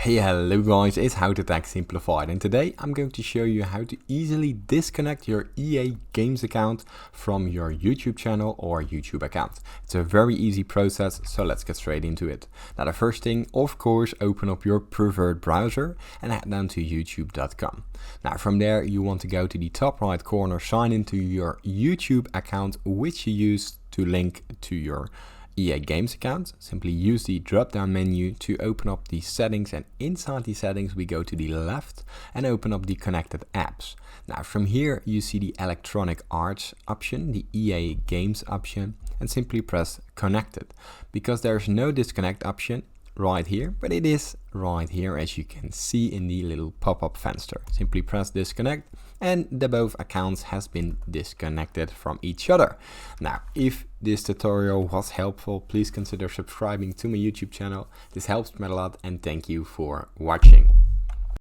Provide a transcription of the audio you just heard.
Hey, hello guys, it's How to Tech Simplified, and today I'm going to show you how to easily disconnect your EA Games account from your YouTube channel or YouTube account. It's a very easy process, so let's get straight into it. Now the first thing, of course, open up your preferred browser and head down to youtube.com. Now from there you want to go to the top right corner, sign into your YouTube account which you use to link to your EA Games account. Simply use the drop down menu to open up the settings, and inside the settings we go to the left and open up the connected apps. Now from here you see the electronic arts option, the EA Games option, and simply press connected, because there's no disconnect option right here, but it is right here as you can see in the little pop-up fenster. Simply press disconnect and the both accounts has been disconnected from each other. Now if this tutorial was helpful, please consider subscribing to my YouTube channel. This helps me a lot, and thank you for watching.